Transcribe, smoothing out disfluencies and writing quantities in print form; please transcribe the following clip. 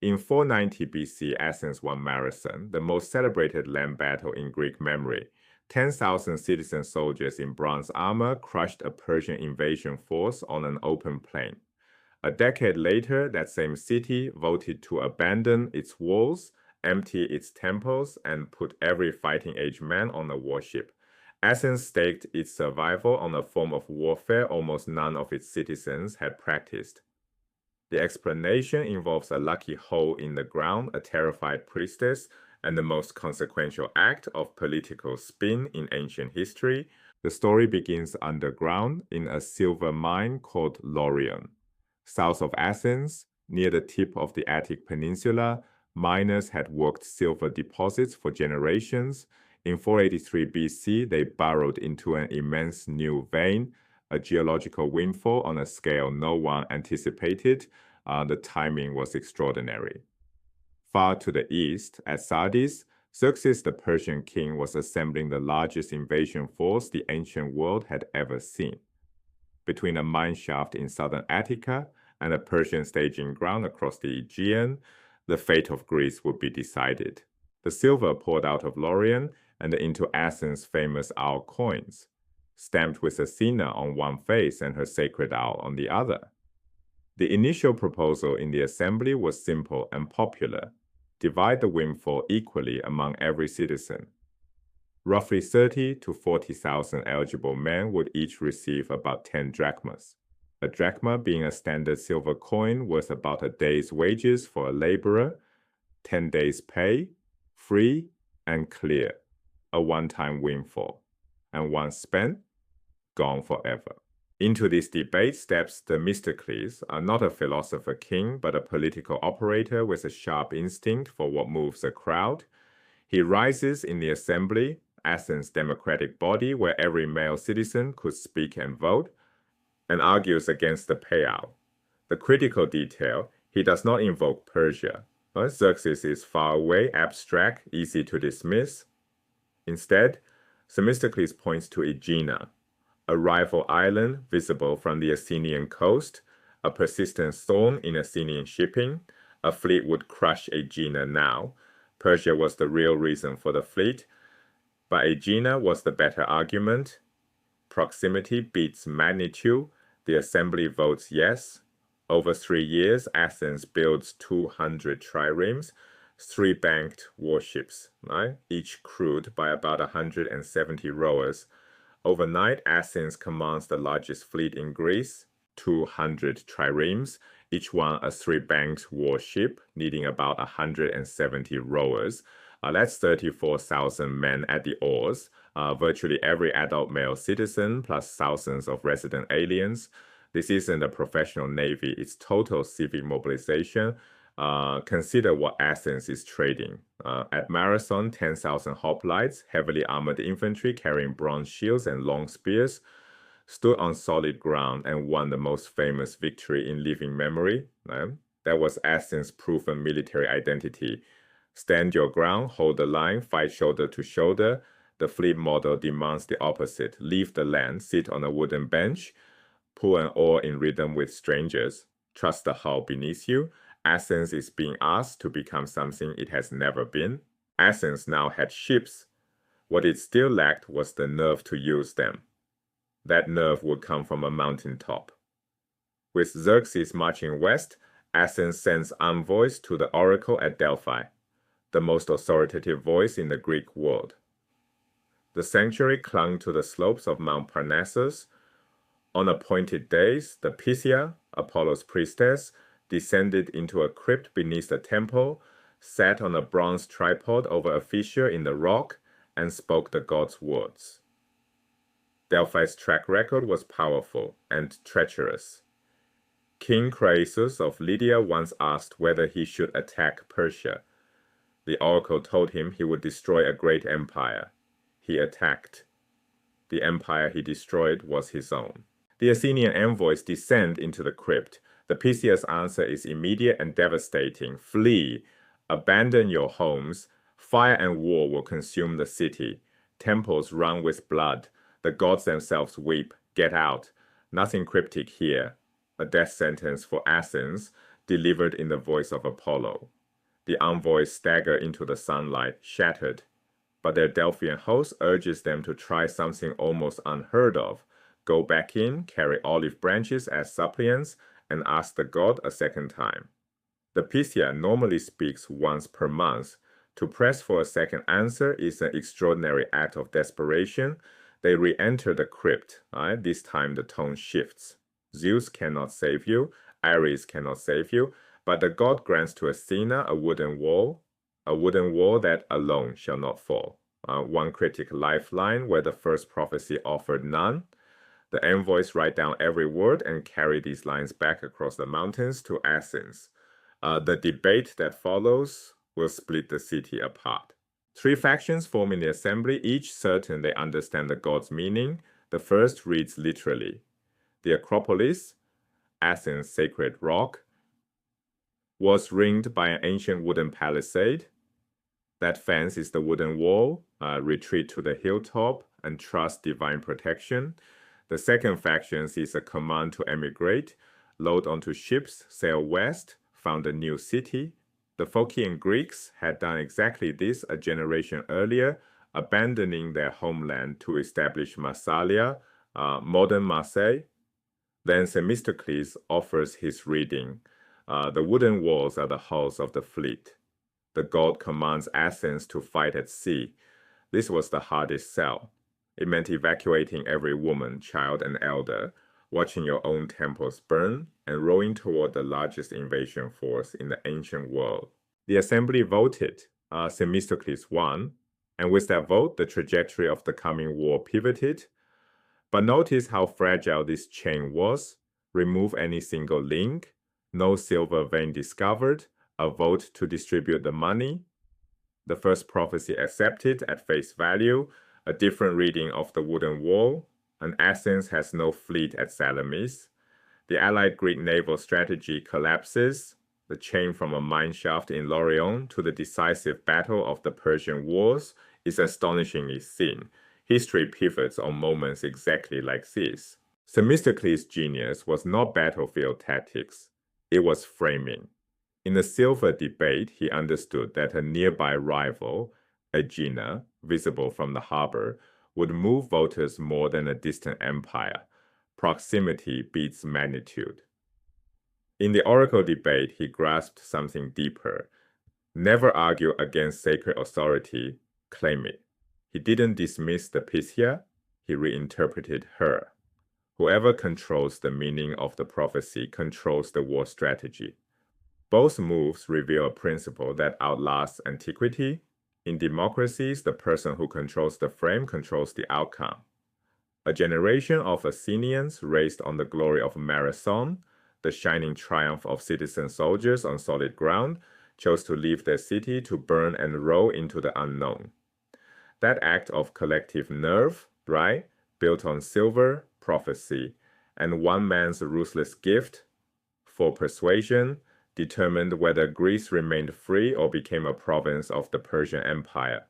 In 490 BC, Athens won Marathon, the most celebrated land battle in Greek memory. 10,000 citizen soldiers in bronze armor crushed a Persian invasion force on an open plain. A decade later, that same city voted to abandon its walls, empty its temples, and put every fighting-age man on a warship. Athens staked its survival on a form of warfare almost none of its citizens had practiced. The explanation involves a lucky hole in the ground, a terrified priestess, and the most consequential act of political spin in ancient history. The story begins underground in a silver mine called Laurion. South of Athens, near the tip of the Attic Peninsula, miners had worked silver deposits for generations. In 483 BC, they burrowed into an immense new vein, a geological windfall on a scale no one anticipated. The timing was extraordinary. Far to the east, at Sardis, Xerxes the Persian king was assembling the largest invasion force the ancient world had ever seen. Between a mine shaft in southern Attica and a Persian staging ground across the Aegean, the fate of Greece would be decided. The silver poured out of Laurion and into Athens' famous owl coins, stamped with Athena on one face and her sacred owl on the other. The initial proposal in the assembly was simple and popular: divide the windfall equally among every citizen. Roughly 30 to 40,000 eligible men would each receive about 10 drachmas. A drachma being a standard silver coin worth about a day's wages for a laborer, 10 days' pay, free and clear, a one-time windfall, and once spent, gone forever. Into this debate steps Themistocles, not a philosopher king, but a political operator with a sharp instinct for what moves a crowd. He rises in the assembly, Athens' democratic body where every male citizen could speak and vote, and argues against the payout. The critical detail: he does not invoke Persia. Xerxes is far away, abstract, easy to dismiss. Instead, Themistocles points to Aegina, a rival island visible from the Athenian coast, a persistent thorn in Athenian shipping. A fleet would crush Aegina now. Persia was the real reason for the fleet, but Aegina was the better argument. Proximity beats magnitude. The assembly votes yes. Over 3 years, Athens builds 200 triremes, 3-banked warships, right? Each crewed by about 170 rowers. Overnight, Athens commands the largest fleet in Greece, 200 triremes, each one a 3-banked warship, needing about 170 rowers. That's 34,000 men at the oars, virtually every adult male citizen, plus thousands of resident aliens. This isn't a professional navy, it's total civic mobilization. Consider what Athens is trading. At Marathon, 10,000 hoplites, heavily armored infantry carrying bronze shields and long spears, stood on solid ground and won the most famous victory in living memory. That was Athens' proven military identity. Stand your ground, hold the line, fight shoulder to shoulder. The fleet model demands the opposite: leave the land, sit on a wooden bench, pull an oar in rhythm with strangers, trust the hull beneath you. Athens is being asked to become something it has never been. Athens now had ships. What it still lacked was the nerve to use them. That nerve would come from a mountaintop. With Xerxes marching west, Athens sends envoys to the oracle at Delphi, the most authoritative voice in the Greek world. The sanctuary clung to the slopes of Mount Parnassus. On appointed days, the Pythia, Apollo's priestess, descended into a crypt beneath the temple, sat on a bronze tripod over a fissure in the rock, and spoke the god's words. Delphi's track record was powerful and treacherous. King Croesus of Lydia once asked whether he should attack Persia. The oracle told him he would destroy a great empire. He attacked. The empire he destroyed was his own. The Athenian envoys descend into the crypt. The Pythia's answer is immediate and devastating. Flee, abandon your homes. Fire and war will consume the city. Temples run with blood. The gods themselves weep. Get out. Nothing cryptic here. A death sentence for Athens. delivered in the voice of Apollo. The envoys stagger into the sunlight, shattered, but their Delphian host urges them to try something almost unheard of. Go back in, carry olive branches as suppliants, and ask the god a second time. The Pythia normally speaks once per month. To press for a second answer is an extraordinary act of desperation. They re-enter the crypt. This time the tone shifts. Zeus cannot save you, Ares cannot save you, but the god grants to Athena a wooden wall that alone shall not fall. One critic lifeline where the first prophecy offered none. The envoys write down every word and carry these lines back across the mountains to Athens. The debate that follows will split the city apart. Three factions forming the assembly, each certain they understand the god's meaning. The first reads literally. The Acropolis, Athens' sacred rock, was ringed by an ancient wooden palisade. That fence is the wooden wall. Retreat to the hilltop and trust divine protection. The second faction sees a command to emigrate, load onto ships, sail west, found a new city. The Phocian Greeks had done exactly this a generation earlier, abandoning their homeland to establish Massalia, modern Marseille. Then Themistocles offers his reading. The wooden walls are the hulls of the fleet. The god commands Athens to fight at sea. This was the hardest sell. It meant evacuating every woman, child, and elder, watching your own temples burn, and rowing toward the largest invasion force in the ancient world. The assembly voted. Themistocles won, and with that vote, the trajectory of the coming war pivoted. But notice how fragile this chain was. Remove any single link, no silver vein discovered, a vote to distribute the money. The first prophecy accepted at face value, a different reading of the wooden wall, and Athens has no fleet at Salamis. The allied Greek naval strategy collapses. The chain from a mine shaft in Laurion to the decisive battle of the Persian wars is astonishingly thin. History pivots on moments exactly like this. Themistocles' genius was not battlefield tactics, it was framing. In the silver debate, he understood that a nearby rival, Aegina, visible from the harbor, would move voters more than a distant empire. Proximity beats magnitude. In the oracle debate, he grasped something deeper. Never argue against sacred authority, claim it. He didn't dismiss the Pythia, he reinterpreted her. Whoever controls the meaning of the prophecy controls the war strategy. Both moves reveal a principle that outlasts antiquity. In democracies, the person who controls the frame controls the outcome. A generation of Athenians raised on the glory of Marathon, the shining triumph of citizen soldiers on solid ground, chose to leave their city to burn and roll into the unknown. That act of collective nerve, right, built on silver, prophecy, and one man's ruthless gift for persuasion, determined whether Greece remained free or became a province of the Persian Empire.